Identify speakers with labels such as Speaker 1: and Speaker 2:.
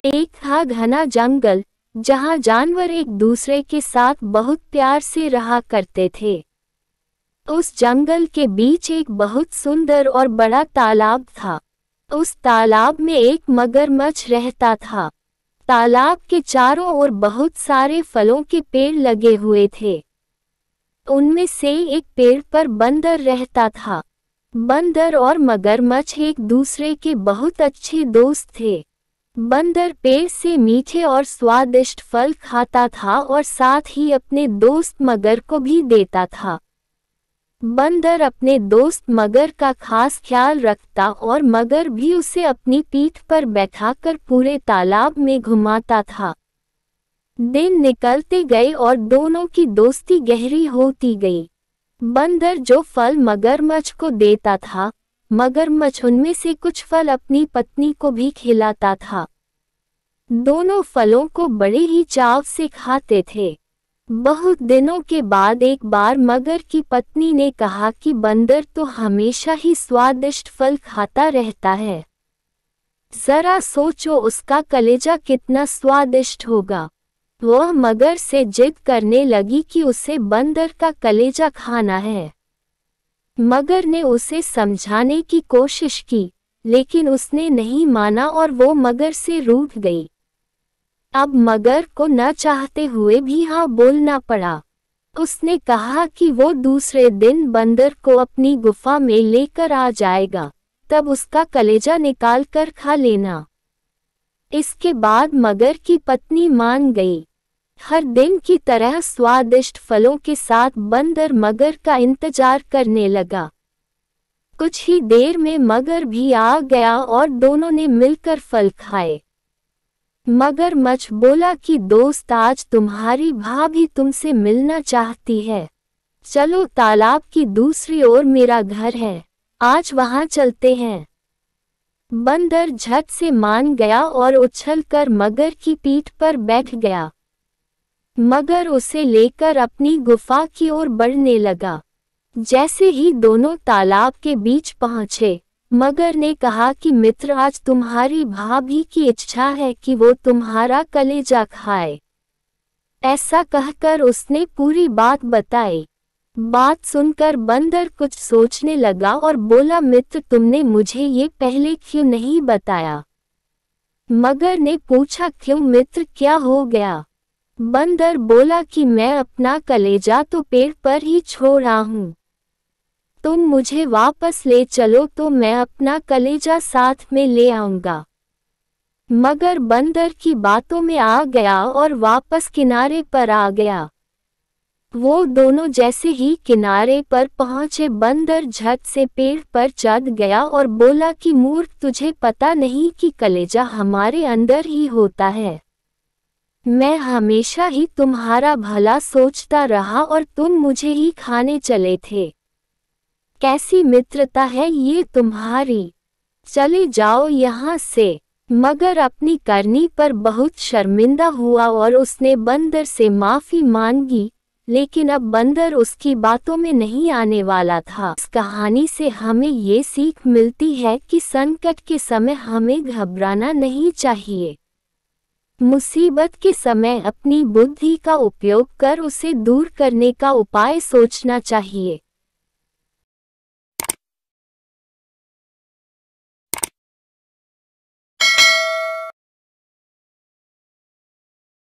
Speaker 1: एक था घना जंगल, जहाँ जानवर एक दूसरे के साथ बहुत प्यार से रहा करते थे। उस जंगल के बीच एक बहुत सुंदर और बड़ा तालाब था। उस तालाब में एक मगरमच्छ रहता था। तालाब के चारों ओर बहुत सारे फलों के पेड़ लगे हुए थे। उनमें से एक पेड़ पर बंदर रहता था। बंदर और मगरमच्छ एक दूसरे के बहुत अच्छे दोस्त थे। बंदर पेड़ से मीठे और स्वादिष्ट फल खाता था और साथ ही अपने दोस्त मगर को भी देता था। बंदर अपने दोस्त मगर का खास ख्याल रखता और मगर भी उसे अपनी पीठ पर बैठाकर पूरे तालाब में घुमाता था। दिन निकलते गए और दोनों की दोस्ती गहरी होती गई। बंदर जो फल मगरमच्छ को देता था, मगरमच्छ उनमें से कुछ फल अपनी पत्नी को भी खिलाता था। दोनों फलों को बड़े ही चाव से खाते थे। बहुत दिनों के बाद एक बार मगर की पत्नी ने कहा कि बंदर तो हमेशा ही स्वादिष्ट फल खाता रहता है। जरा सोचो उसका कलेजा कितना स्वादिष्ट होगा। वह मगर से जिद करने लगी कि उसे बंदर का कलेजा खाना है। मगर ने उसे समझाने की कोशिश की, लेकिन उसने नहीं माना और वो मगर से रूठ गई। अब मगर को न चाहते हुए भी हाँ बोलना पड़ा। उसने कहा कि वो दूसरे दिन बंदर को अपनी गुफा में लेकर आ जाएगा, तब उसका कलेजा निकाल कर खा लेना। इसके बाद मगर की पत्नी मान गई। हर दिन की तरह स्वादिष्ट फलों के साथ बंदर मगर का इंतजार करने लगा। कुछ ही देर में मगर भी आ गया और दोनों ने मिलकर फल खाए। मगरमच्छ बोला कि दोस्त, आज तुम्हारी भाभी तुमसे मिलना चाहती है। चलो, तालाब की दूसरी ओर मेरा घर है, आज वहां चलते हैं। बंदर झट से मान गया और उछलकर मगर की पीठ पर बैठ गया। मगर उसे लेकर अपनी गुफा की ओर बढ़ने लगा। जैसे ही दोनों तालाब के बीच पहुंचे, मगर ने कहा कि मित्र, आज तुम्हारी भाभी की इच्छा है कि वो तुम्हारा कलेजा खाए। ऐसा कहकर उसने पूरी बात बताई। बात सुनकर बंदर कुछ सोचने लगा और बोला, मित्र, तुमने मुझे ये पहले क्यों नहीं बताया? मगर ने पूछा, क्यों मित्र, क्या हो गया? बंदर बोला कि मैं अपना कलेजा तो पेड़ पर ही छोड़ रहा हूँ। तुम मुझे वापस ले चलो तो मैं अपना कलेजा साथ में ले आऊंगा। मगर बंदर की बातों में आ गया और वापस किनारे पर आ गया। वो दोनों जैसे ही किनारे पर पहुंचे, बंदर झट से पेड़ पर चढ़ गया और बोला कि मूर्ख, तुझे पता नहीं कि कलेजा हमारे अंदर ही होता है। मैं हमेशा ही तुम्हारा भला सोचता रहा और तुम मुझे ही खाने चले थे। कैसी मित्रता है ये तुम्हारी, चले जाओ यहाँ से। मगर अपनी करनी पर बहुत शर्मिंदा हुआ और उसने बंदर से माफी मांगी, लेकिन अब बंदर उसकी बातों में नहीं आने वाला था। इस कहानी से हमें ये सीख मिलती है कि संकट के समय हमें घबराना नहीं चाहिए। मुसीबत के समय अपनी बुद्धि का उपयोग कर उसे दूर करने का उपाय सोचना चाहिए।